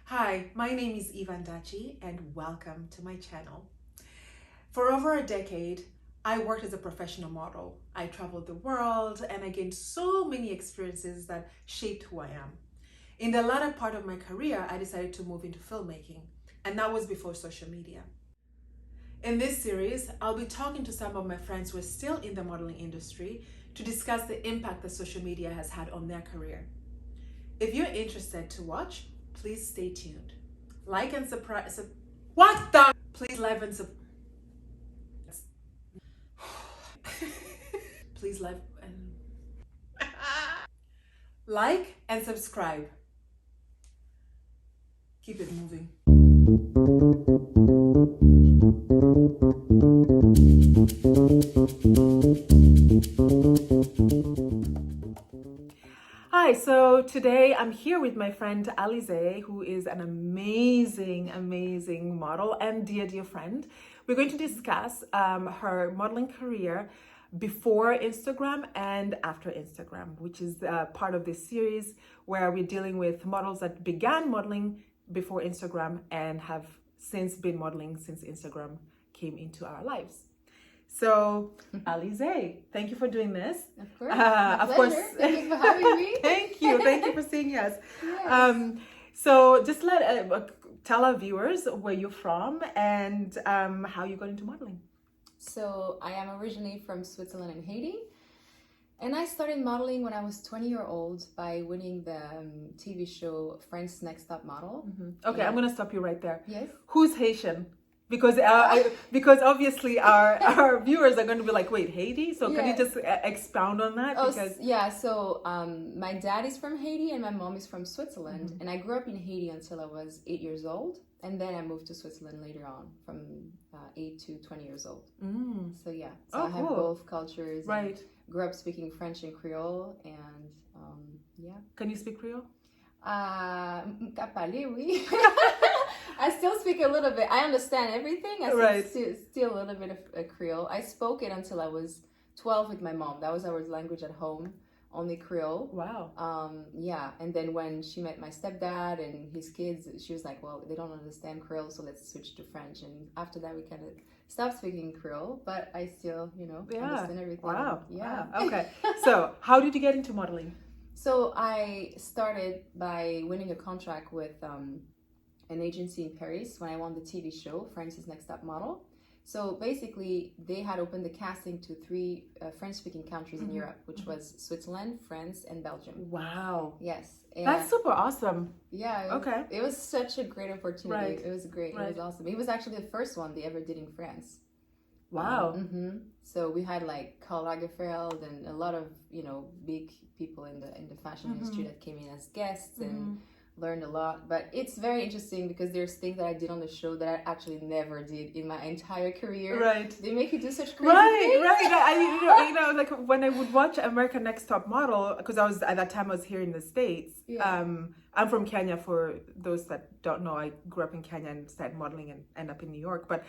Hi, my name is Ivan Dachi and welcome to my channel. For over a decade, I worked as a professional model. I traveled the world and I gained so many experiences that shaped who I am. In the latter part of my career, I decided to move into filmmaking, and that was before social media. In this series, I'll be talking to some of my friends who are still in the modeling industry to discuss the impact that social media has had on their career. If you're interested to watch, please stay tuned. Like and surprise. What the? Please like and sub. Please like and like and subscribe. Keep it moving. Hi, so today I'm here with my friend Alizee, who is an amazing model and dear friend. We're going to discuss her modeling career before Instagram and after Instagram, which is part of this series where we're dealing with models that began modeling before Instagram and have since been modeling since Instagram came into our lives. So, Alizee, thank you for doing this. Of course. Of course. Thank you for having me. Thank you for saying yes. Yes. So just tell our viewers where you're from and how you got into modeling. So I am originally from Switzerland and Haiti. And I started modeling when I was 20-year-old by winning the TV show France's Next Top Model. Mm-hmm. Okay, I'm going to stop you right there. Yes. Who's Haitian? Because obviously our viewers are going to be like, wait, Haiti? So can you just expound on that? So my dad is from Haiti and my mom is from Switzerland. Mm-hmm. And I grew up in Haiti until I was 8 years old. And then I moved to Switzerland later on from 8 to 20 years old. Mm. So I have both cultures. Right. Grew up speaking French and Creole and Can you speak Creole? Oui. I still speak a little bit. I understand everything. I still a little bit of Creole. I spoke it until I was 12 with my mom. That was our language at home, only Creole. Wow. And then when she met my stepdad and his kids, she was like, well, they don't understand Creole, so let's switch to French. And after that, we kind of stopped speaking Creole, but I still, understand everything. Wow. Yeah. Wow. Okay. So how did you get into modeling? So I started by winning a contract with an agency in Paris when I won the TV show, France's Next Top Model. So basically, they had opened the casting to 3 French-speaking countries in Europe, which was Switzerland, France, and Belgium. Wow. Yes. That's super awesome. Yeah. It was such a great opportunity. Right. It was great. Right. It was awesome. It was actually the first one they ever did in France. Wow. So we had like Karl Lagerfeld and a lot of big people in the fashion industry that came in as guests and learned a lot. But it's very interesting because there's things that I did on the show that I actually never did in my entire career. Right. They make you do such crazy things. Right. Like when I would watch American Next Top Model, because at that time I was here in the States. Yeah. I'm from Kenya. For those that don't know, I grew up in Kenya and started modeling and ended up in New York. But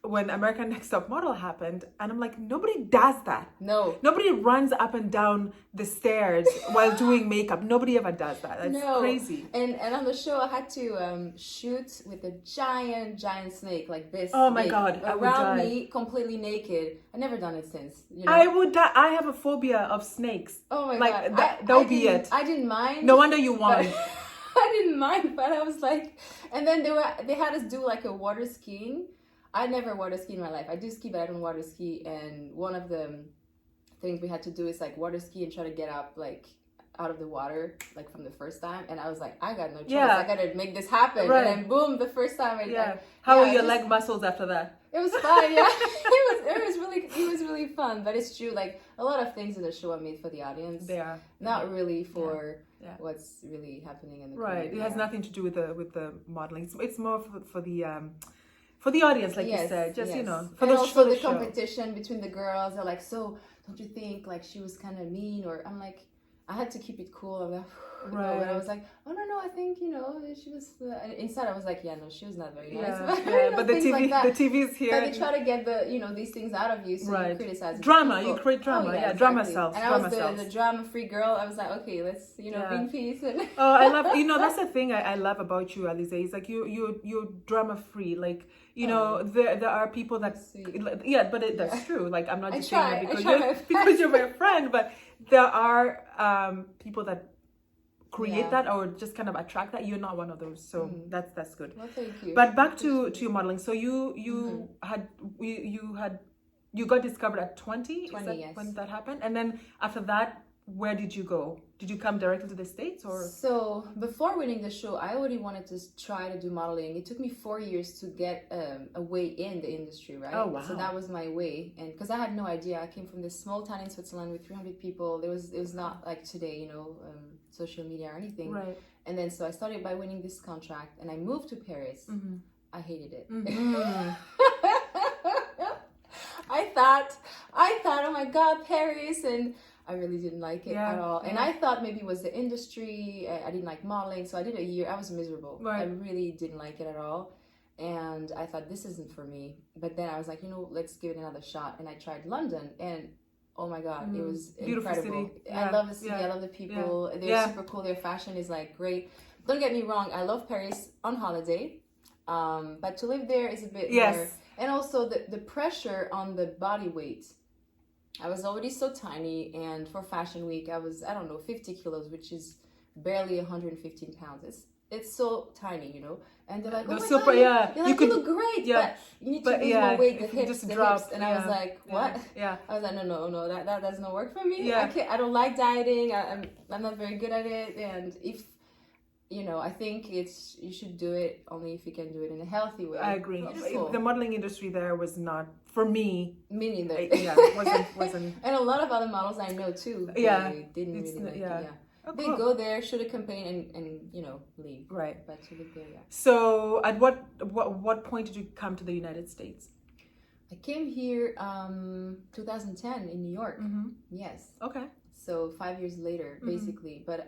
when American Next Top Model happened, and I'm like, nobody does that. No. Nobody runs up and down the stairs while doing makeup. Nobody ever does that. That's crazy. And on the show, I had to shoot with a giant snake like this. Oh my God. Around me, completely naked. I've never done it since. I would die. I have a phobia of snakes. Oh my God. That would be it. I didn't mind. No wonder you won. I didn't mind, but I was like, and then they had us do like a water skiing. I never water ski in my life. I do ski, but I don't water ski. And one of the things we had to do is like water ski and try to get up like out of the water like from the first time. And I was like, I got no choice. Yeah. I gotta make this happen. Right. And then boom, the first time. How were your leg muscles after that? It was fun. Yeah, it was really fun. But it's true. Like a lot of things in the show are made for the audience. They are not really for what's really happening in the right. It has nothing to do with the modeling. It's more for the audience, like you said, just for the competition between the girls. They're like, so don't you think like she was kind of mean? Or I'm like, I had to keep it cool. I'm like, No, but I was like, oh no, I think she was. Inside, I was like, yeah, no, she was not very nice. But the TV, the TV is here. But they try to get these things out of you, so you criticize drama. You create drama. Exactly. Drama sells. And I was the drama-free girl. I was like, okay, let's be in peace. And I love. That's the thing I love about you, Alizee. It's like you're drama-free. Like there are people that that's true. Like I'm not just saying that because you're my friend, but there are people that create that or just kind of attract that. You're not one of those, so that's good. Well, thank you. But back to your modeling. So you got discovered at 20. 20, yes. When that happened, and then after that, where did you go? Did you come directly to the States or? So before winning the show, I already wanted to try to do modeling. It took me 4 years to get a way in the industry, right? Oh wow! So that was my way, and because I had no idea, I came from this small town in Switzerland with 300 people. It was not like today, social media or anything. Right. And then so I started by winning this contract, and I moved to Paris. Mm-hmm. I hated it. Mm-hmm. I thought, oh my God, Paris, and I really didn't like it at all. And I thought maybe it was the industry. I didn't like modeling, so I did a year. I was miserable. Right. I really didn't like it at all. And I thought, this isn't for me. But then I was like, let's give it another shot. And I tried London, and oh my God, it was beautiful incredible. City. Yeah. I love the city. I love the people. They're super cool. Their fashion is like great. Don't get me wrong. I love Paris on holiday. But to live there is a bit more. And also the pressure on the body weight. I was already so tiny, and for Fashion Week, I was, 50 kilos, which is barely 115 pounds. It's so tiny, And they're like, oh my God, you look great, but you need to lose more weight, the hips. And I was like, what? Yeah. I was like, no, that does not work for me. Yeah. I don't like dieting. I'm not very good at it. And if, I think you should do it only if you can do it in a healthy way. I agree. The modeling industry there was not, for me. Me neither. Wasn't. And a lot of other models I know too. They didn't really like it. Yeah. Oh, they cool. go there, shoot a campaign, and leave. Right. But to live there, So, at what point did you come to the United States? I came here 2010 in New York. Mm-hmm. Yes. Okay. So 5 years later, basically. But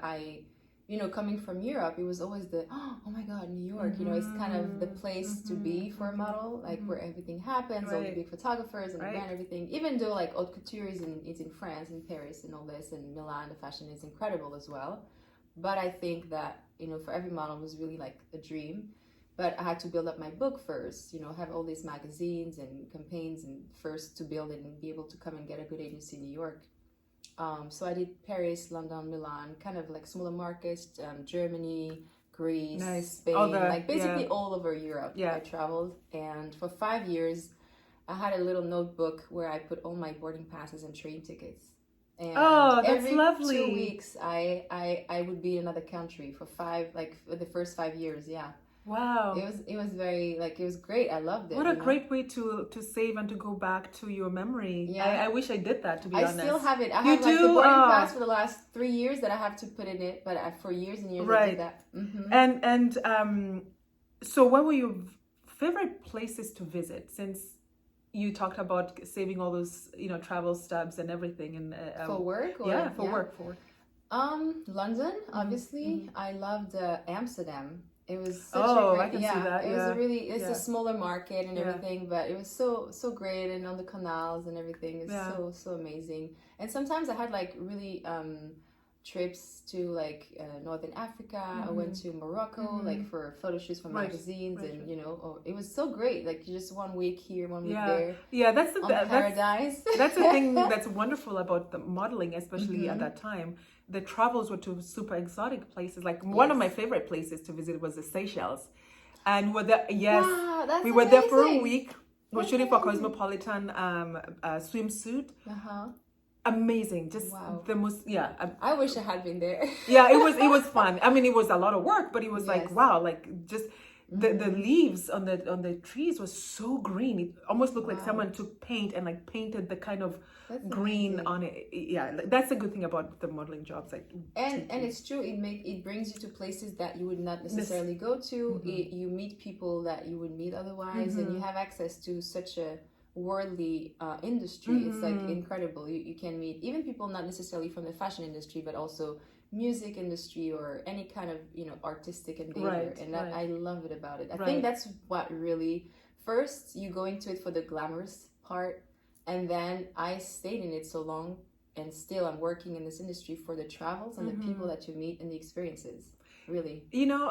coming from Europe, it was always oh my God, New York, it's kind of the place to be for a model, like where everything happens, all the big photographers and brand everything, even though like haute couture is in France, in Paris and all this, and Milan, the fashion is incredible as well. But I think that, for every model it was really like a dream. But I had to build up my book first, have all these magazines and campaigns and first to build it and be able to come and get a good agency in New York. So I did Paris, London, Milan, kind of like smaller markets, Germany, Greece, Spain, basically all over Europe. I traveled, and for 5 years, I had a little notebook where I put all my boarding passes and train tickets. And that's every lovely. 2 weeks, I would be in another country for for the first 5 years. Yeah. Wow. It was very, it was great. I loved it. What a great way to save and to go back to your memory. Yeah. I wish I did that, to be honest. I still have it. I have the boarding pass for the last 3 years that I have to put in it, but for years and years I did that. Mm-hmm. And so what were your favorite places to visit, since you talked about saving all those, travel stubs and everything, and for work? For work. London, obviously. Mm-hmm. I loved Amsterdam. It was such I can see that. It was a smaller market and everything, but it was so great, and on the canals and everything is so amazing. And sometimes I had really trips to Northern Africa. I went to Morocco for photo shoots for magazines, and it was so great. Just 1 week here, 1 week there. Yeah, that's paradise. That's the thing that's wonderful about the modeling, especially at that time. The travels were to super exotic places. One of my favorite places to visit was the Seychelles, and we were there for a week. We were shooting for Cosmopolitan swimsuit. Amazing, just the most. I wish I had been there. It was fun. I mean, it was a lot of work, but it was just the leaves on the trees was so green. It almost looked like someone took paint and painted the kind of green on it. That's the good thing about the modeling jobs. And it's true. It brings you to places that you would not necessarily go to. You meet people that you would meet otherwise, and you have access to such a worldly industry. It's incredible. You can meet even people not necessarily from the fashion industry, but also music industry or any kind of, you know, artistic endeavor. Right, And that, right. I love it about it. I Right. think that's what really, first you go into it for the glamorous part, and then I stayed in it so long, and still I'm working in this industry for the travels and the people that you meet and the experiences, really. You know,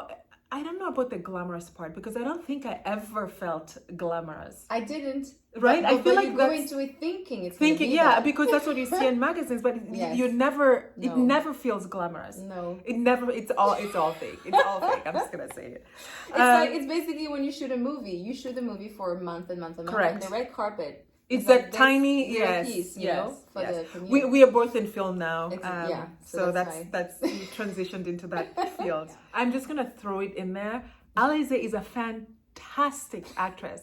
I don't know about the glamorous part, because I don't think I ever felt glamorous. I didn't. Right? I feel like you go into it thinking it's gonna be yeah, that. because that's what you see in magazines, but Yes. you never, No. it never feels glamorous. No. It never, it's all fake. It's all fake. I'm just gonna say it. It's basically when you shoot a movie. You shoot a movie for a month and month and month. Correct. And the red carpet. It's like that tiny, little yes, piece, you yes, know, for yes. the premiere. We are both in film now, Yeah, so that's why. that's we transitioned into that field. Yeah. I'm just gonna throw it in there. Alizee is a fantastic actress,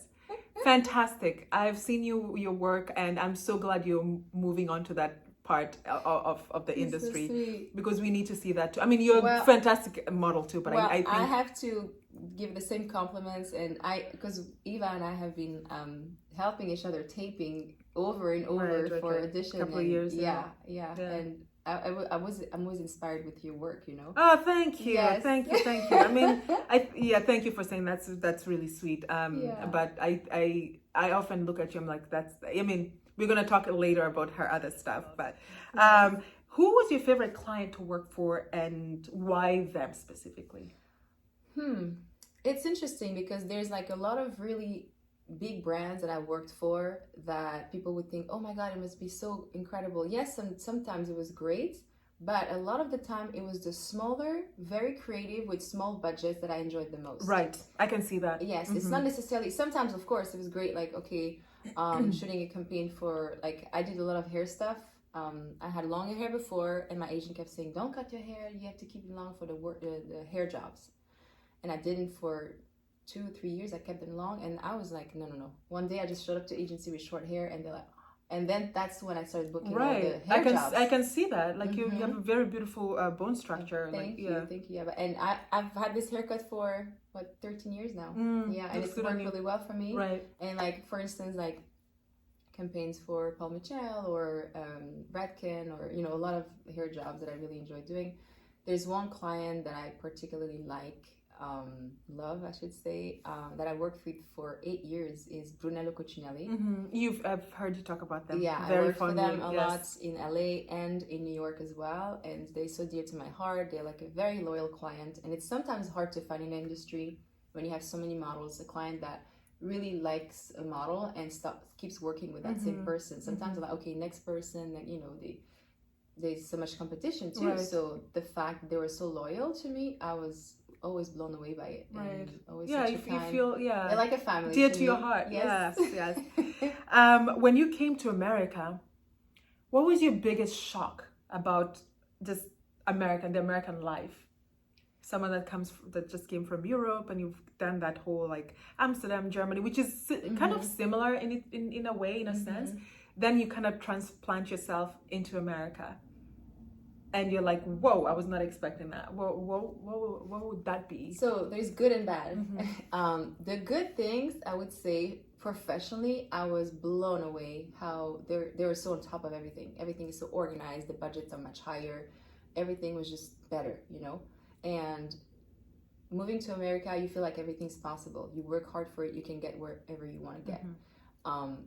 fantastic. I've seen your work, and I'm so glad you're moving on to that part of the industry, so sweet. because we need to see that too. I mean, you're a Well, fantastic model too, but well, I think I have to give the same compliments, and because Eva and I have been helping each other taping over and over Right, for right. audition. Couple of and years, yeah, yeah. and I'm always inspired with your work, you know. Oh, thank you, Yes. thank you. I mean, thank you for saying that's really sweet. Yeah. But I often look at you. I'm like, I mean, we're gonna talk later about her other stuff. But who was your favorite client to work for, and why them specifically? It's interesting because there's like a lot of really big brands that I worked for that people would think, oh my God, it must be so incredible. Yes, sometimes it was great, but a lot of the time it was the smaller, very creative with small budgets that I enjoyed the most. Right, I can see that. Yes, it's not necessarily, sometimes of course it was great, like, okay, shooting a campaign for, like, I did a lot of hair stuff. I had longer hair before, and my agent kept saying, don't cut your hair, you have to keep it long for the hair jobs. And I didn't for 2-3 years. I kept them long, and I was like, no. One day I just showed up to agency with short hair, and they're like, and then that's when I started booking all the hair jobs. I can see that. Like you have a very beautiful bone structure. Thank you. Yeah, and I've had this haircut for 13 years now. Yeah, and it's worked really well for me. Right. And like, for instance, like campaigns for Paul Mitchell or Redken, or, you know, a lot of hair jobs that I really enjoy doing. There's one client that I particularly love, I should say, that I worked with for 8 years is Brunello Cucinelli. I've heard you talk about them. Yeah, very I worked fondly. for them a lot in LA and in New York as well, and they're so dear to my heart. They're like a very loyal client, and it's sometimes hard to find in the industry when you have so many models, a client that really likes a model and keeps working with that same person. Sometimes like, okay, next person, and you know, there's so much competition too. Right. So the fact they were so loyal to me, I was always blown away by it. Right. And always yeah, such a you feel they're like a family. Dear to your heart. Yes. When you came to America, what was your biggest shock about just the American life? Someone that just came from Europe, and you've done that whole like Amsterdam, Germany, which is kind of similar in a way, in a sense. Then you kind of transplant yourself into America. And you're like, whoa, I was not expecting that. What would that be? So there's good and bad. The good things, I would say, professionally, I was blown away how they were so on top of everything. Everything is so organized. The budgets are much higher. Everything was just better, you know? And moving to America, you feel like everything's possible. You work hard for it. You can get wherever you want to get.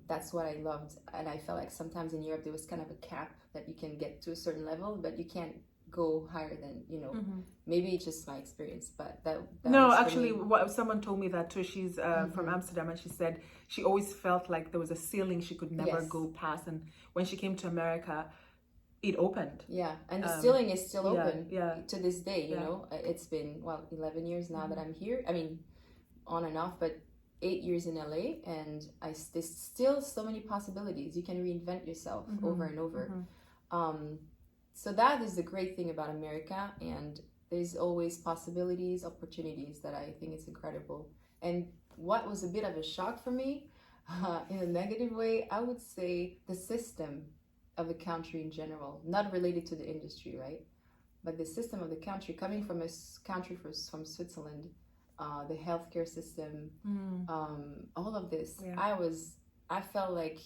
That's what I loved, and I felt like sometimes in Europe there was kind of a cap that you can get to a certain level, but you can't go higher than, you know. Maybe it's just my experience, but that no, was actually, someone told me that too. She's from Amsterdam, and she said she always felt like there was a ceiling she could never go past, and when she came to America, it opened. Yeah, and the ceiling is still open to this day. You know, it's been 11 years now that I'm here. I mean, on and off, but 8 years in LA, and there's still so many possibilities. You can reinvent yourself over and over. So that is the great thing about America, and there's always possibilities, opportunities that I think it's incredible. And what was a bit of a shock for me, in a negative way, I would say the system of the country in general, not related to the industry, right? But the system of the country, coming from a country from Switzerland, the healthcare system, all of this. I felt like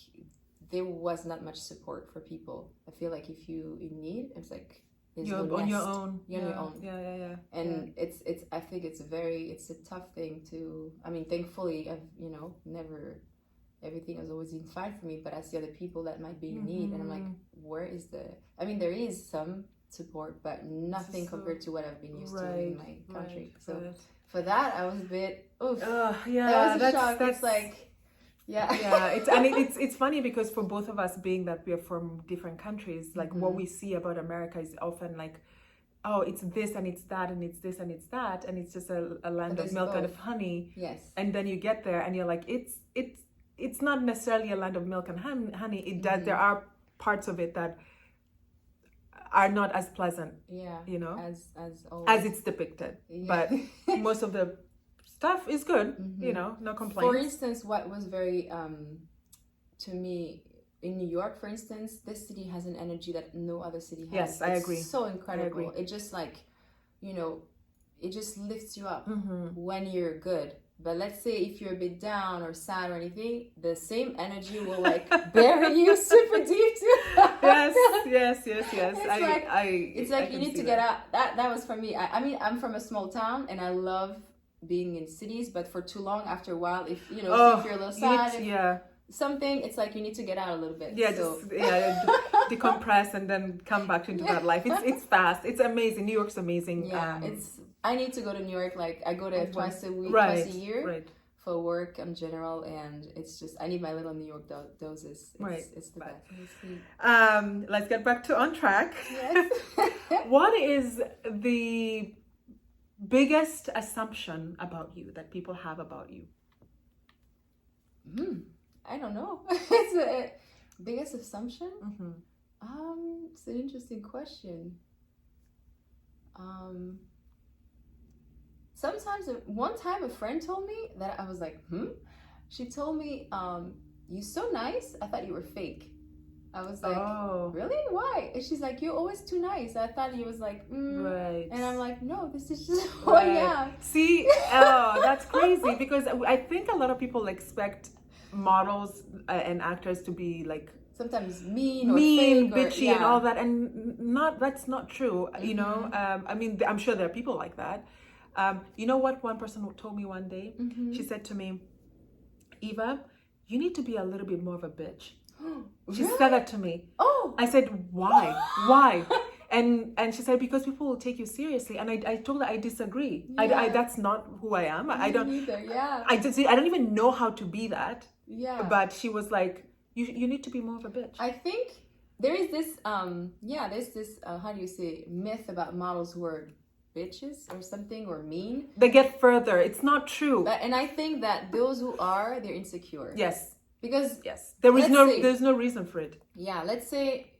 there was not much support for people. I feel like if you in need, it's like is You're the on your rest. own. You're on your own. Yeah. And it's I think it's a tough thing to, I mean, thankfully I've, never, everything has always been fine for me, but I see other people that might be in need, and I'm like, where is I mean, there is some support, but nothing compared to what I've been used to in my country. So for that, I was a bit, oof. That was a shock. It's like, it's funny because for both of us, being that we are from different countries, like what we see about America is often like, oh, it's this and it's that and it's this and it's that, and it's just a land of milk and of honey. Yes. And then you get there and you're like, it's not necessarily a land of milk and honey. It does. There are parts of it that are not as pleasant. Yeah. As always. As it's depicted. But most of the stuff is good. No complaints. For instance, what was very to me in New York, for instance, this city has an energy that no other city has. Yes, I agree. So incredible. It just like, it just lifts you up when you're good. But let's say if you're a bit down or sad or anything, the same energy will like bury you super deep too. Yes. It's like you need to get out. That was for me. I mean, I'm from a small town and I love being in cities, but for too long, after a while, if if you're a little sad, something, it's like you need to get out a little bit. Decompress and then come back into that life. It's fast. It's amazing. New York's amazing. I need to go to New York. Like I go there twice a week, twice a year for work in general, and it's just I need my little New York doses. It's the best. Let's get back to On Track. Yes. What is the biggest assumption about you that people have about you? I don't know. It's a biggest assumption. It's an interesting question. Sometimes, one time a friend told me that I was like, She told me, you're so nice. I thought you were fake. I was like, really? Why? And she's like, you're always too nice. I thought he was like, right. And I'm like, no, this is just who I am. See, that's crazy because I think a lot of people expect models and actors to be like sometimes mean, fake, bitchy, and all that, and that's not true. I mean, I'm sure there are people like that. You know what? One person told me one day. She said to me, Eva, you need to be a little bit more of a bitch. She said that to me. I said, why? And she said, because people will take you seriously. And I told her I disagree. That's not who I am. I don't either. I don't even know how to be that. Yeah. But she was like, you need to be more of a bitch. I think there is this there's this how do you say, myth about models who are bitches or something, or mean. They get further. It's not true. And I think that those who are, they're insecure. Yes. Because there's no reason for it. Yeah, let's say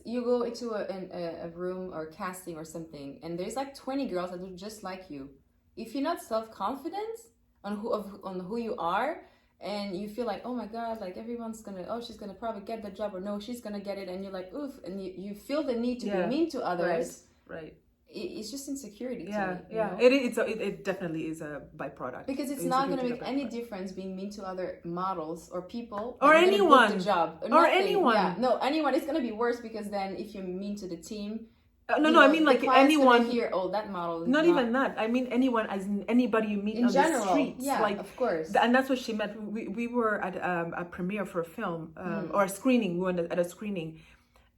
you go into a room or casting or something, and there's like 20 girls that look just like you. If you're not self-confident on who you are, and you feel like, oh my god, like everyone's she's gonna probably get the job, or no, she's gonna get it, and you're like, oof, and you feel the need to be mean to others. Right. It's just insecurity to me. It definitely is a byproduct, because it's not going to make any difference being mean to other models or people or anyone the job or anyone. Anyone. It's going to be worse, because then if you're mean to the team, I mean like anyone here. That model is not even that. I mean anyone, as in anybody you meet in general, the streets. Yeah, like, of course. And that's what she meant. We were at a premiere for a film or a screening. We were at a screening,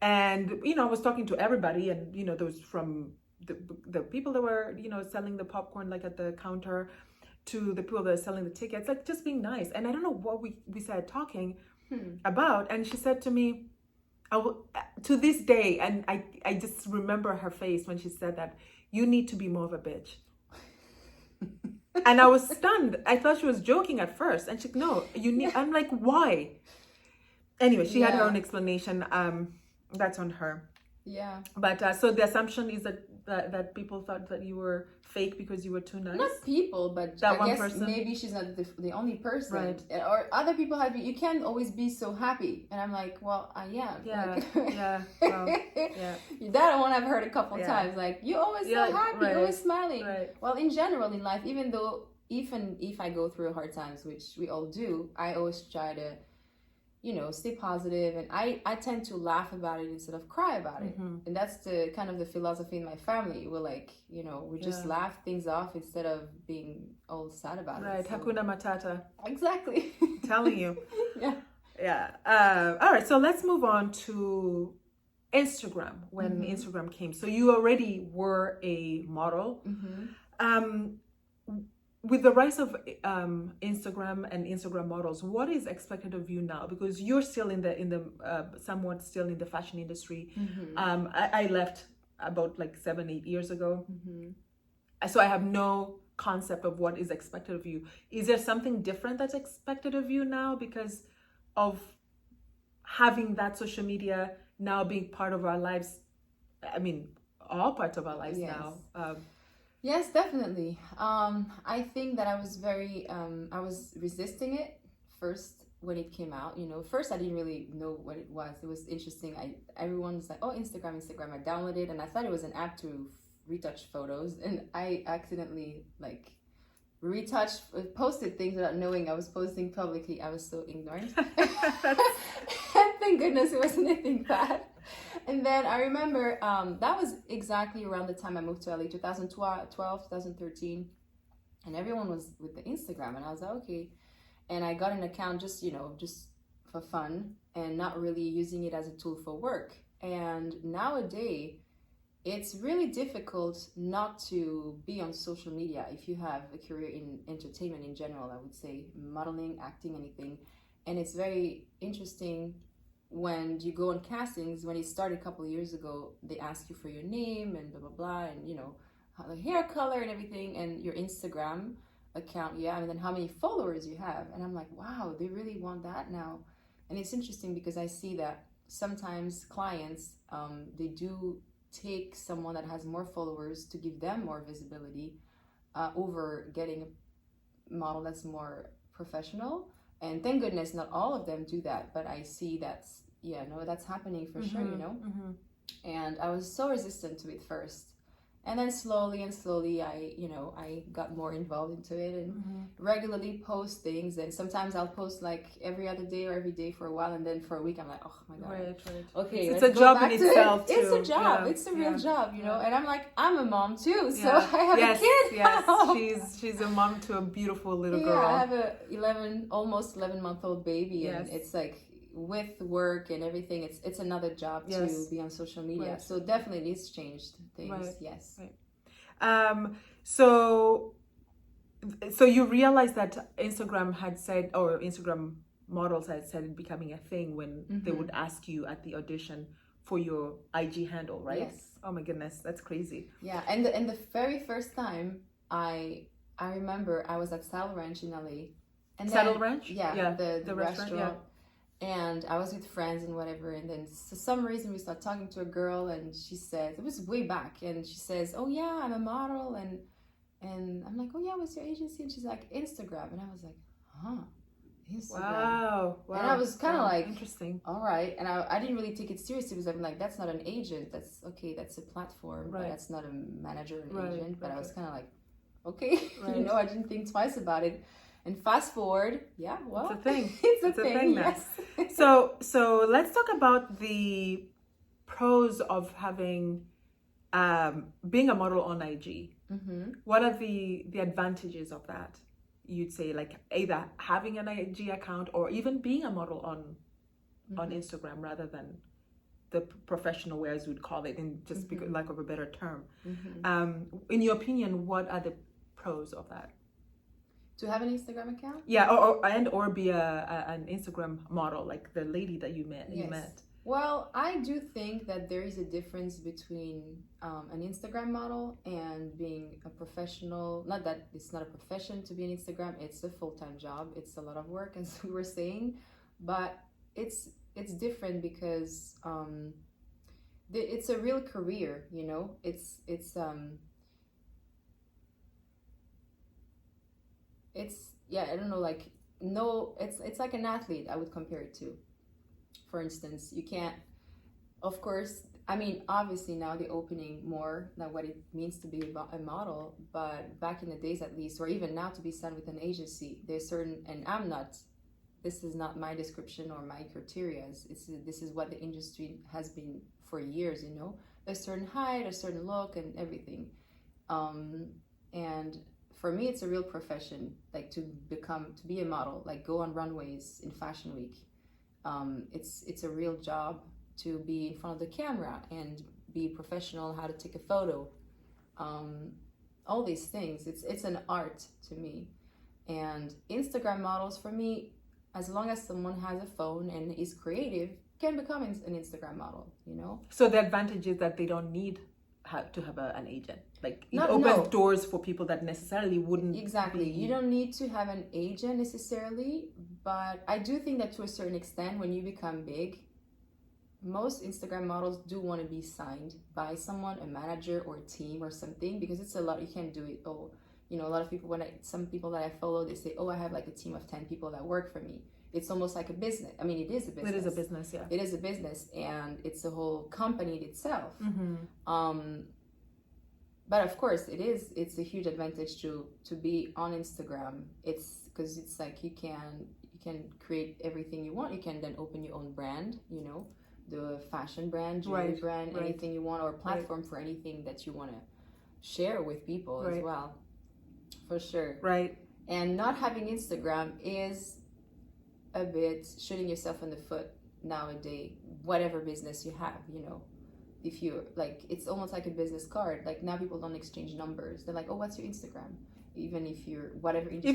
and I was talking to everybody, and there was from the people that were selling the popcorn like at the counter to the people that are selling the tickets, like just being nice. And I don't know what we started talking about, and she said to me, to this day, and I just remember her face when she said that, you need to be more of a bitch. And I was stunned. I thought she was joking at first, and she's no, you need. I'm like, why? Anyway, she had her own explanation. That's on her. Yeah. But so the assumption is that people thought that you were fake because you were too nice. Not people, but that I one guess person. Maybe she's not the only person, right? Or other people have. You can't always be so happy, and I'm like, well, I am. Yeah, like, yeah, well, yeah. That one I've heard a couple times. Like, you're always so happy, right, always smiling. Right. Well, in general in life, even if I go through hard times, which we all do, I always try to stay positive. And I tend to laugh about it instead of cry about it. Mm-hmm. And that's the kind of the philosophy in my family. We're like, we just laugh things off instead of being all sad about Right. it. So. Hakuna Matata. Exactly. Telling you. Yeah. Yeah. All right. So let's move on to Instagram, when Instagram came. So you already were a model. With the rise of Instagram and Instagram models, what is expected of you now? Because you're still in the somewhat still in the fashion industry. I left about like 7-8 years ago, so I have no concept of what is expected of you. Is there something different that's expected of you now because of having that social media now being part of our lives? I mean, all parts of our lives now. Yes, definitely. I think that I was resisting it first when it came out. First I didn't really know what it was. It was interesting. Everyone was like, "Oh, Instagram." I downloaded it, and I thought it was an app to retouch photos, and I accidentally posted things without knowing I was posting publicly. I was so ignorant. Thank goodness it wasn't anything bad. And then I remember that was exactly around the time I moved to LA, 2012, 2013. And everyone was with the Instagram. And I was like, okay. And I got an account just for fun and not really using it as a tool for work. And nowadays, it's really difficult not to be on social media if you have a career in entertainment in general, I would say, modeling, acting, anything. And it's very interesting when you go on castings. When it started a couple of years ago, they ask you for your name and blah, blah, blah, and, the hair color and everything, and your Instagram account, and then how many followers you have. And I'm like, wow, they really want that now. And it's interesting because I see that sometimes clients, they do take someone that has more followers to give them more visibility over getting a model that's more professional. And thank goodness not all of them do that, but I see that's happening for sure. And I was so resistant to it first. And then slowly I got more involved into it and regularly post things. And sometimes I'll post like every other day or every day for a while. And then for a week, I'm like, oh my God. Right. Okay, it's a job in itself too. It's a job. Yeah. It's a real job, And I'm like, I'm a mom too. So Yeah. I have a kid now. Yes, she's a mom to a beautiful little girl. Yeah, I have a almost 11-month-old baby. And it's like, with work and everything, it's another job to be on social media. Right. So definitely it's changed things. Right. Yes. Right. So you realized that Instagram had said, or Instagram models had said becoming a thing when they would ask you at the audition for your IG handle, right? Yes. Oh my goodness, that's crazy. Yeah, and the very first time I remember I was at Saddle Ranch in LA. And Saddle Ranch? Yeah, the restaurant. Yeah. And I was with friends and whatever, and then for some reason we started talking to a girl, and she said, it was way back, and she says, oh yeah, I'm a model, and I'm like, oh yeah, what's your agency? And she's like, Instagram. And I was like, huh, Instagram. Wow. And I was kind of like, interesting. All right. And I didn't really take it seriously because I'm like, that's not an agent, that's a platform, but that's not a manager or an agent. But I was kind of like, okay, I didn't think twice about it. And fast forward, well, it's a thing. It's a thing now. Yes. So let's talk about the pros of having being a model on IG. What are the advantages of that? You'd say, like, either having an IG account or even being a model on Instagram rather than the professional way, as we'd call it, in just because, lack of a better term. In your opinion, what are the pros of that? To have an Instagram account? Yeah, or be an Instagram model, like the lady that you met. Yes. Well, I do think that there is a difference between an Instagram model and being a professional. Not that it's not a profession to be an Instagram. It's a full-time job. It's a lot of work, as we were saying, but it's different because it's a real career. I don't know, like, no, it's like an athlete, I would compare it to. For instance, you can't, of course, I mean, obviously now they're opening more than what it means to be a model, but back in the days at least, or even now to be signed with an agency, there's certain, and I'm not this is not my description or my criteria. This is what the industry has been for years, you know, a certain height, a certain look, and everything. And for me, it's a real profession, like to be a model, like go on runways in Fashion Week. It's a real job to be in front of the camera and be professional, how to take a photo. All these things, it's an art to me. And Instagram models, for me, as long as someone has a phone and is creative, can become an Instagram model, you know? So the advantage is that they don't need to have an agent. Like it opens doors for people that necessarily wouldn't. Exactly. You don't need to have an agent necessarily, but I do think that to a certain extent, when you become big, most Instagram models do want to be signed by someone, a manager or a team or something, because it's a lot. You can't do it all. You know, a lot of people, some people that I follow, they say, oh, I have like a team of 10 people that work for me. It's almost like a business. I mean, it is a business. It is a business, yeah. It is a business, and it's a whole company in itself. But of course, it's a huge advantage to be on Instagram. It's because it's like you can create everything you want. You can then open your own brand, you know, the fashion brand, jewelry brand, anything you want, or platform for anything that you want to share with people as well. For sure. Right. And not having Instagram is a bit shooting yourself in the foot nowadays, whatever business you have, you know. If you like, it's almost like a business card. Like now people don't exchange numbers. They're like, oh, what's your Instagram? Even if you're whatever industry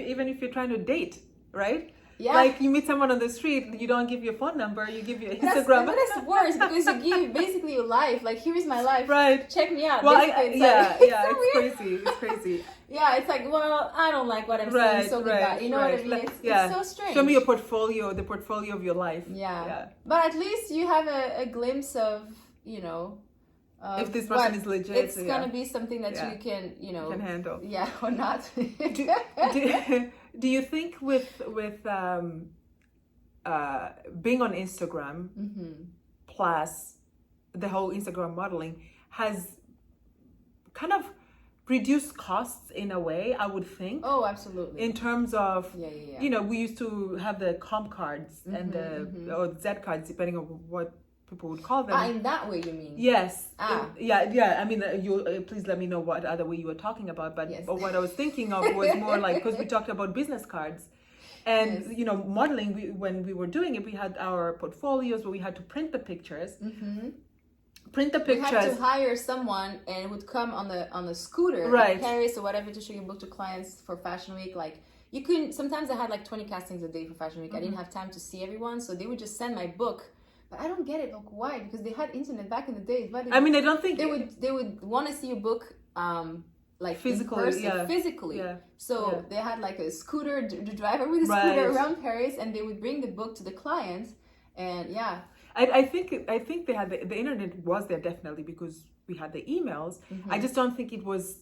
even if you're trying to date, right? Yeah. Like you meet someone on the street, you don't give your phone number, you give your Instagram. But that's worse because you give basically your life. Like, here is my life. Right. Check me out. Well, it's crazy. It's crazy. Yeah, it's like, well, I don't like what I'm seeing, so goodbye. You know what I mean? It's so strange. Show me your portfolio, the portfolio of your life. Yeah. But at least you have a glimpse of, you know, if this person is legit. It's gonna be something that you can, you know, can handle. Yeah, or not. Do you think with being on Instagram plus the whole Instagram modeling has kind of reduced costs in a way, I would think? Oh, absolutely. In terms of, you know, we used to have the comp cards and the or Z cards, depending on what people would call them. In that way, you mean? Yes. Yeah. I mean, you please let me know what other way you were talking about. But what I was thinking of was more like, because we talked about business cards, and you know, modeling. When we were doing it, we had our portfolios where we had to print the pictures. Print the pictures. We had to hire someone, and it would come on the scooter in Paris or whatever to show your book to clients for Fashion Week. Like, you couldn't. Sometimes I had like 20 castings a day for Fashion Week. I didn't have time to see everyone, so they would just send my book. But I don't get it. Like, why? Because they had internet back in the days. But I mean, I don't think they would want to see your book, like physically, physically. Yeah. So they had like a scooter, the driver with a scooter around Paris, and they would bring the book to the clients. And I think they had the internet was there definitely because we had the emails. I just don't think it was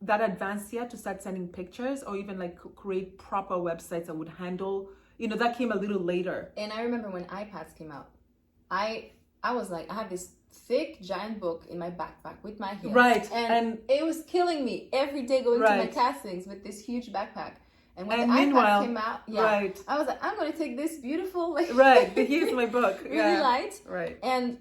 that advanced yet to start sending pictures or even like create proper websites that would handle. You know, that came a little later. And I remember when iPads came out. I was like, I have this thick giant book in my backpack with my hands. Right. And it was killing me every day going to my castings with this huge backpack. And when the iPad came out, I was like, I'm going to take this beautiful, like, here's my book. Really light. Right. And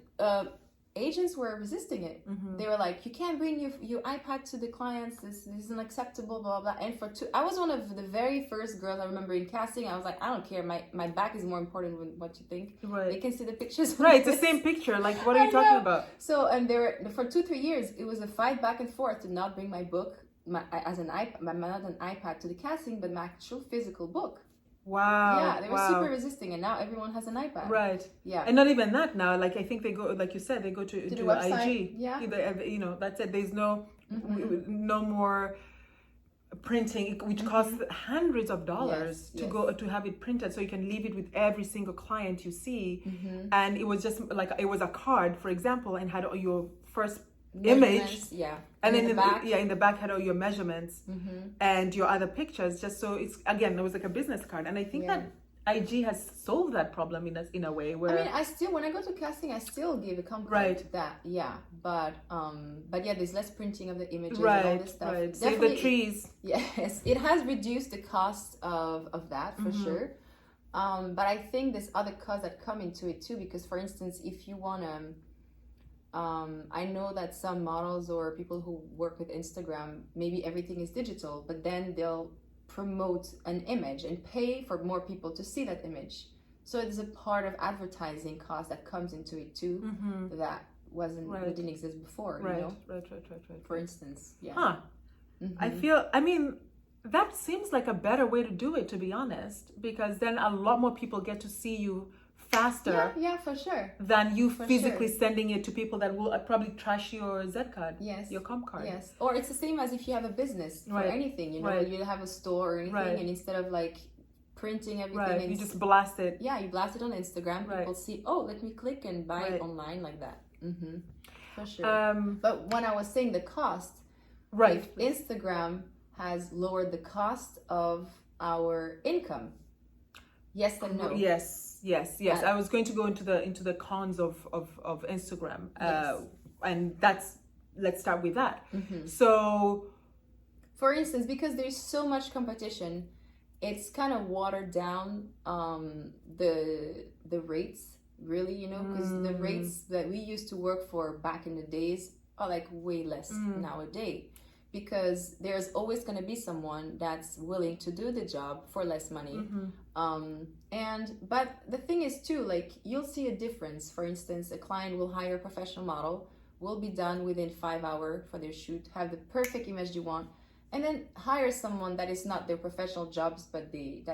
agents were resisting it. They were like, you can't bring your iPad to the clients. This is unacceptable, blah, blah, blah. And I was one of the very first girls I remember in casting. I was like, I don't care. My back is more important than what you think. Right. They can see the pictures. Right. It's the same picture. Like, what are you talking about? So, and for 2-3 years, it was a fight back and forth to not bring my book, not an iPad to the casting, but my actual physical book. Wow. Yeah, they were super resisting, and now everyone has an iPad. Right. Yeah. And not even that now. Like, I think they go, like you said, they go to the website. IG. Yeah. You know, that's it. There's no more printing, which costs hundreds of dollars to have it printed, so you can leave it with every single client you see. And it was just like, it was a card, for example, and had your first image, and then in the back had all your measurements and your other pictures, just so it's, again, it was like a business card. And I think that IG has solved that problem in a way where, I mean, when I go to casting, I still give a compliment that but there's less printing of the images and all this stuff. Save the trees. Yes, it has reduced the cost of that for sure. But I think there's other costs that come into it too, because for instance, if you want to, I know that some models or people who work with Instagram, maybe everything is digital, but then they'll promote an image and pay for more people to see that image. So there's a part of advertising cost that comes into it too, that didn't exist before, Right. you know? Right. For instance, yeah. Huh. I mean, that seems like a better way to do it, to be honest, because then a lot more people get to see you faster Yeah, for sure. than you For physically sending it to people that will probably trash your Z card, Yes. your com card. Yes. Or it's the same as if you have a business for anything, you know, Right. you have a store or anything, and instead of like printing everything, and you just blast it. Yeah, you blast it on Instagram. People see, oh, let me click and buy it online like that. For sure. But when I was saying the cost, if Instagram has lowered the cost of our income. Yes and no. Yes. I was going to go into the cons of Instagram, and let's start with that. So, for instance, because there's so much competition, it's kind of watered down the rates, really, you know, because the rates that we used to work for back in the days are like way less nowadays. Because there's always going to be someone that's willing to do the job for less money. But the thing is too, like, you'll see a difference. For instance, a client will hire a professional model, will be done within 5 hours for their shoot, have the perfect image you want, and then hire someone that is not their professional jobs, but they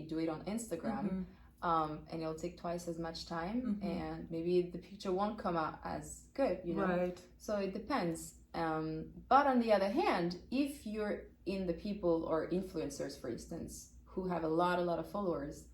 do it on Instagram. And it'll take twice as much time, and maybe the picture won't come out as good, you know. So it depends. But on the other hand, if you're in the people or influencers, for instance, who have a lot of followers,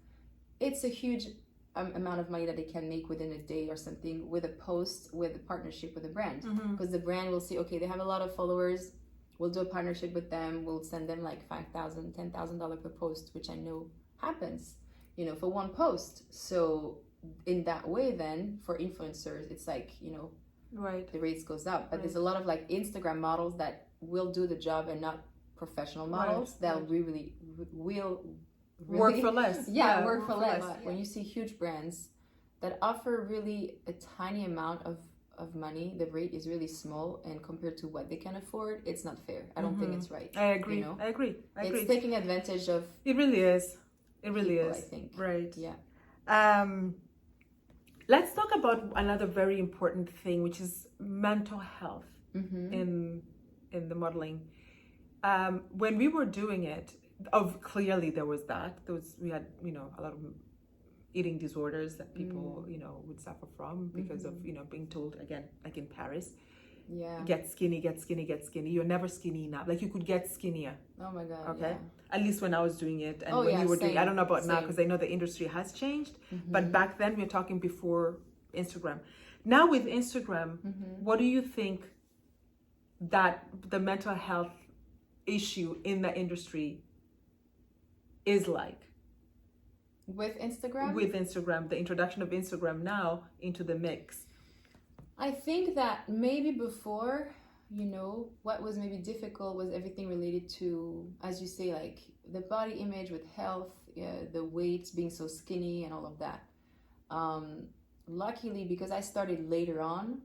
it's a huge amount of money that they can make within a day or something with a post, with a partnership with a brand. Because the brand will see, okay, they have a lot of followers, we'll do a partnership with them, we'll send them like $5,000, $10,000 per post, which I know happens, you know, for one post. So in that way, then for influencers, it's like, you know, the rates goes up. But there's a lot of like Instagram models that will do the job and not professional models that will work for less. Work for less. When you see huge brands that offer really a tiny amount of money, the rate is really small, and compared to what they can afford, it's not fair. I don't think it's right. I agree. You know? I agree. It's taking advantage of it really is. It really people, is. I think. Right. Yeah. Let's talk about another very important thing, which is mental health in the modeling. When we were doing it, clearly there was that. We had, you know, a lot of eating disorders that people, you know, would suffer from because of, you know, being told, again, like in Paris, get skinny. You're never skinny enough. Like, you could get skinnier. Oh my God. Okay. Yeah. At least when I was doing it, and when you were doing it, I don't know about now, because I know the industry has changed. But back then, we're talking before Instagram. Now with Instagram, what do you think that the mental health issue in the industry is like? With Instagram? With Instagram, the introduction of Instagram now into the mix. I think that maybe before, you know, what was maybe difficult was everything related to, as you say, like the body image with health, the weight, being so skinny and all of that. Luckily, because I started later on,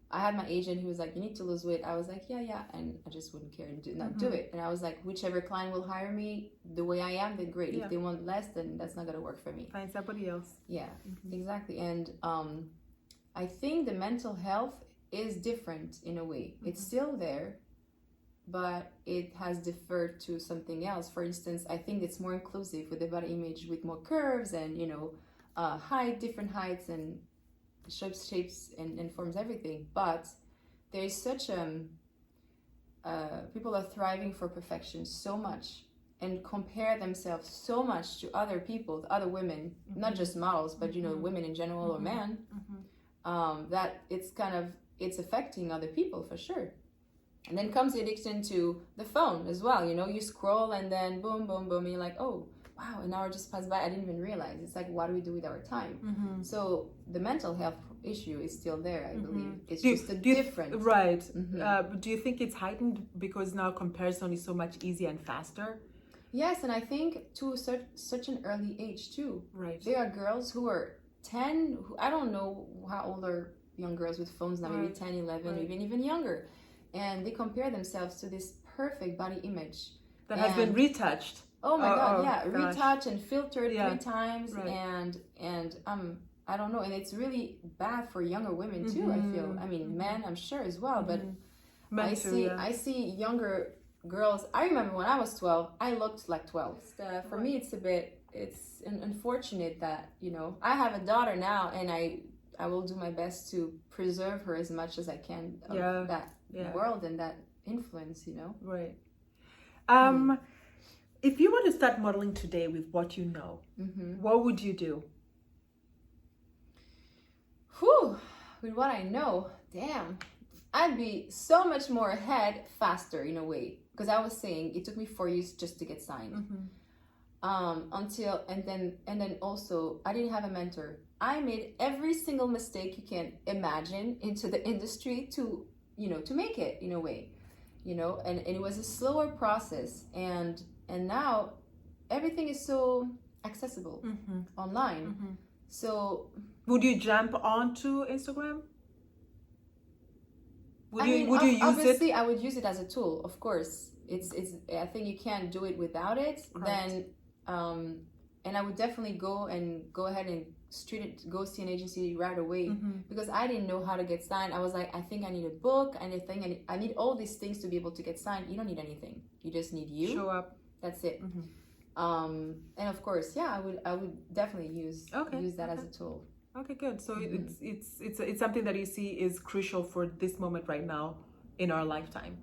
I had my agent who was like, you need to lose weight. I was like, yeah. And I just wouldn't care and not do it. And I was like, whichever client will hire me the way I am, then great. If they want less, then that's not going to work for me. Find somebody else. Yeah, exactly. And I think the mental health is different in a way. It's still there, but it has deferred to something else. For instance, I think it's more inclusive with the body image, with more curves and, you know, different heights and shapes and forms, everything. But there is such people are thriving for perfection so much and compare themselves so much to other people, other women, not just models, but, you know, women in general or men, that it's affecting other people for sure. And then comes the addiction to the phone as well. You know, you scroll and then boom, and you're like, oh, wow, an hour just passed by. I didn't even realize. It's like, what do we do with our time? So the mental health issue is still there, I believe. It's just a different. Right. Do you think it's heightened because now comparison is so much easier and faster? Yes, and I think to such an early age too. Right. There are girls who are 10, who, I don't know how old are young girls with phones now, maybe 10, 11, Right. even younger. And they compare themselves to this perfect body image. That has been retouched. Oh my God, yeah. Gosh. Retouched and filtered 3 times. Right. And I don't know. And it's really bad for younger women too, I feel. I mean, men, I'm sure as well. But Men too, I see younger girls. I remember when I was 12, I looked like 12. For me, it's unfortunate that, you know, I have a daughter now, and I will do my best to preserve her as much as I can of that world and that influence, you know. Right. If you were to start modeling today with what you know, what would you do? Whew, with what I know, damn, I'd be so much more ahead, faster in a way. Because I was saying it took me 4 years just to get signed. And then also I didn't have a mentor. I made every single mistake you can imagine into the industry to, you know, to make it in a way, you know, and it was a slower process. And now everything is so accessible online. So would you jump onto Instagram? Would you use obviously, I would use it as a tool, of course. It's I think you can't do it without it. Correct. Then and I would definitely go ahead and go see an agency right away, because I didn't know how to get signed. I was like, I think I need a book, and I need all these things to be able to get signed. You don't need anything. You just need you. Show up. That's it. And of course, yeah, I would definitely use that as a tool. Okay, good. So it's something that you see is crucial for this moment right now in our lifetime.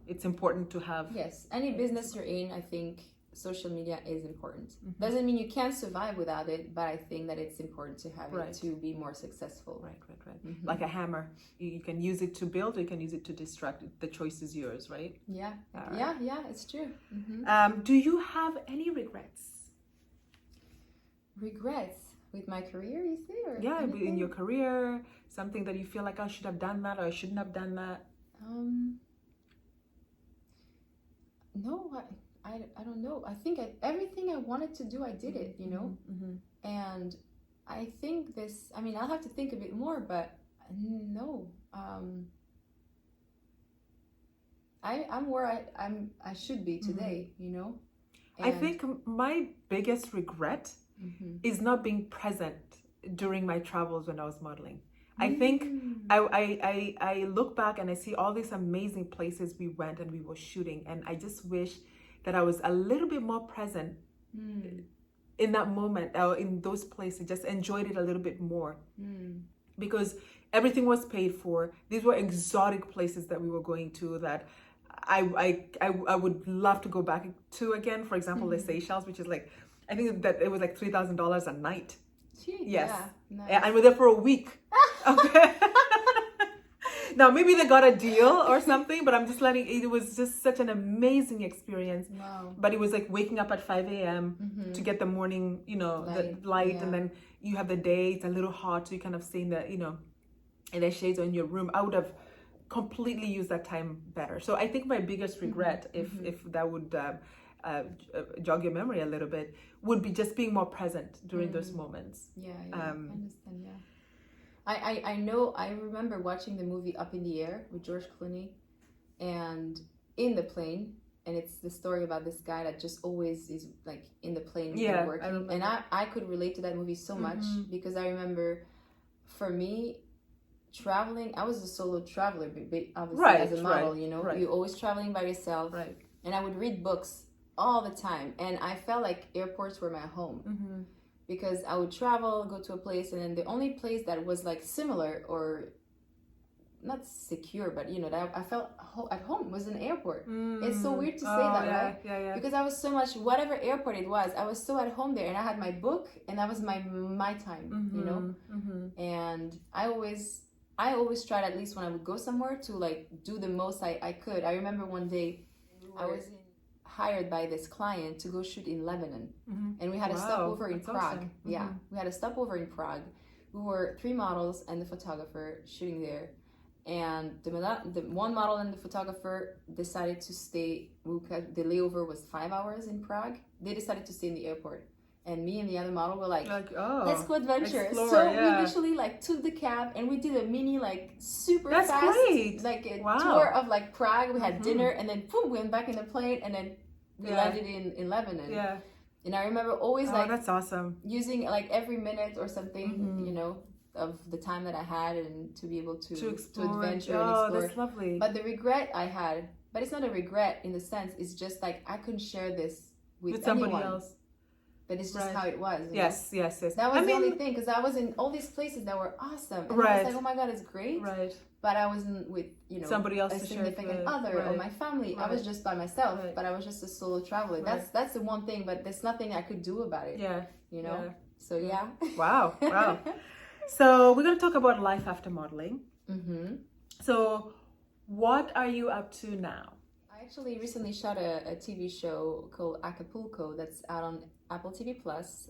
It's important to have. Yes, any business you're in, I think social media is important. Doesn't mean you can't survive without it, but I think that it's important to have it to be more successful. Right. Like a hammer, you can use it to build, or you can use it to destruct. The choice is yours, right? Yeah, it's true. Do you have any regrets? Regrets with my career, you say? Or anything? In your career, something that you feel like I should have done that, or I shouldn't have done that? No, I don't know. I think everything I wanted to do, I did it, you know? And I think I'll have to think a bit more, but no. I'm where I should be today, you know? I think my biggest regret is not being present during my travels when I was modeling. I think I look back and I see all these amazing places we went and we were shooting, and I just wish that I was a little bit more present in that moment, or in those places, just enjoyed it a little bit more. Because everything was paid for. These were exotic places that we were going to that I would love to go back to again. For example, the Seychelles, which is like, I think that it was like $3,000 a night. Gee, yes. Yeah, nice. And we're there for a week. Okay. Now, maybe they got a deal or something, but I'm just it was just such an amazing experience. Wow. But it was like waking up at 5 a.m. to get the morning, you know, the light, and then you have the day, it's a little hot, so you kind of stay in the, you know, in the shades or in your room. I would have completely used that time better. So I think my biggest regret, if that would jog your memory a little bit, would be just being more present during those moments. I understand. I know. I remember watching the movie Up in the Air with George Clooney, and in the plane, and it's the story about this guy that just always is like in the plane working. And I could relate to that movie so much, because I remember, for me, traveling, I was a solo traveler, obviously, as a model, you know, you're always traveling by yourself. Right. And I would read books all the time, and I felt like airports were my home. Because I would travel, go to a place, and then the only place that was like similar, or not secure, but you know, that I felt at home was an airport. It's so weird to say that, right? Yeah. Because I was so much, whatever airport it was, I was so at home there, and I had my book, and that was my time, you know. And I always tried, at least when I would go somewhere, to like do the most I could. I remember one day I was hired by this client to go shoot in Lebanon, and we had a stopover in Prague. Awesome. We had a stopover in Prague. We were 3 models and the photographer shooting there, And the one model and the photographer decided to stay. The layover was 5 hours in Prague. They decided to stay in the airport, and me and the other model were like, let's go adventure. Explore, so yeah. we literally like took the cab and we did a mini like super That's fast great. like a Wow. tour of like Prague. We had dinner and then boom, we went back in the plane and then we Yeah. landed in Lebanon. Yeah. And I remember always Oh, like that's awesome. using like every minute or something, you know, of the time that I had and to be able to explore. adventure Oh, and explore. that's lovely. But the regret I had, but it's not a regret in the sense, it's just like I couldn't share this with somebody anyone. else. But it's just Right. how it was. You Yes, know? yes, yes. That was I the mean, only thing, because I was in all these places that were awesome. And I Right. was like, oh my God, it's great. Right. But I wasn't with, you know, Somebody else a to share it significant with. other or Right. my family. I Right. was just by myself, Right. but I was just a solo traveler. Right. That's the one thing, but there's nothing I could do about it. Yeah. You know? Yeah. So yeah. Wow. Wow. So we're going to talk about life after modeling. Mm-hmm. So what are you up to now? I actually recently shot a TV show called Acapulco that's out on Apple TV Plus,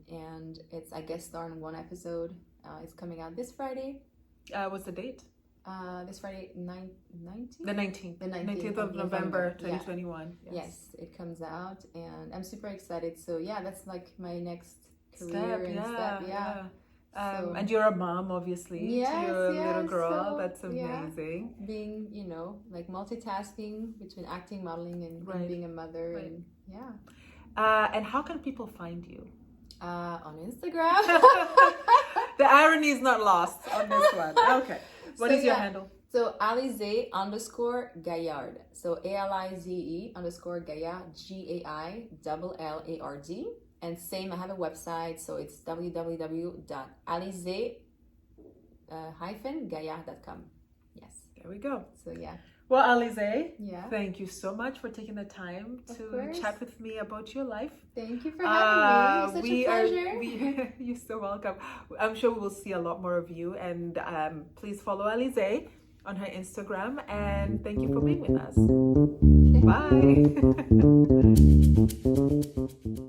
and it's I guest star in one episode. It's coming out this Friday. What's the date? This Friday, 19th? The 19th. The 19th of November, yeah. 2021. Yes, it comes out, and I'm super excited. So yeah, that's like my next career Step, and yeah, step. Yeah. So, and you're a mom, obviously, Yes, to your yeah, little girl. so, That's yeah. amazing. being, you know, like multitasking between acting, modeling, and Right. being a mother, Right. and yeah. And how can people find you? On Instagram. The irony is not lost on this one. Okay. What is your handle? So Alizee _Gaillard. So ALIZE _Gaillard, GAILLARD. And same, I have a website, so it's www.alizee-gaillard.com. Yes. There we go. So yeah. Well, Alizee, Yeah. thank you so much for taking the time Of to course. chat with me about your life. Thank you for having me. It's such a pleasure. You're so welcome. I'm sure we will see a lot more of you. And please follow Alizee on her Instagram. And thank you for being with us. Bye.